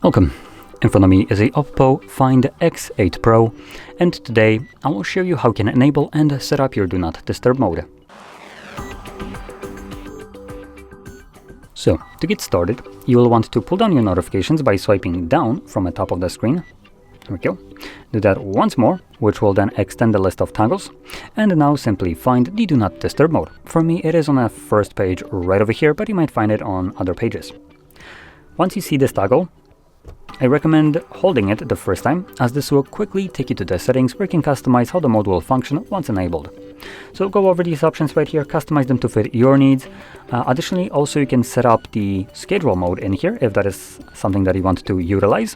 Welcome. In front of me is a OPPO Find X8 Pro, and today I will show you how you can enable and set up your Do Not Disturb mode. So, to get started, you will want to pull down your notifications by swiping down from the top of the screen. There we go. Do that once more, which will then extend the list of toggles. And now simply find the Do Not Disturb mode. For me, it is on the first page right over here, but you might find it on other pages. Once you see this toggle, I recommend holding it the first time, as this will quickly take you to the settings where you can customize how the mode will function once enabled. So go over these options right here, customize them to fit your needs. Additionally, also you can set up the schedule mode in here if that is something that you want to utilize.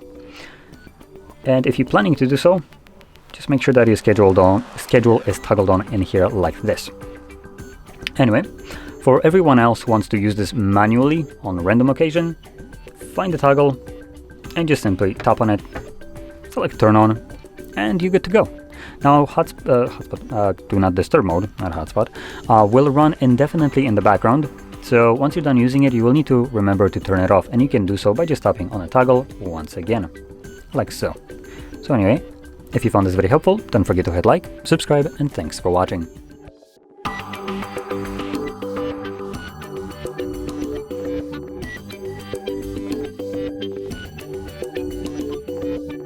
And if you're planning to do so, just make sure that your schedule is toggled on in here like this. Anyway, for everyone else who wants to use this manually on a random occasion, find the toggle and just simply tap on it, select turn on, and you're good to go. Now Do Not Disturb mode, not hotspot, will run indefinitely in the background. So once you're done using it, you will need to remember to turn it off, and you can do so by just tapping on the toggle once again, like so. So anyway, if you found this very helpful, don't forget to hit like, subscribe, and thanks for watching.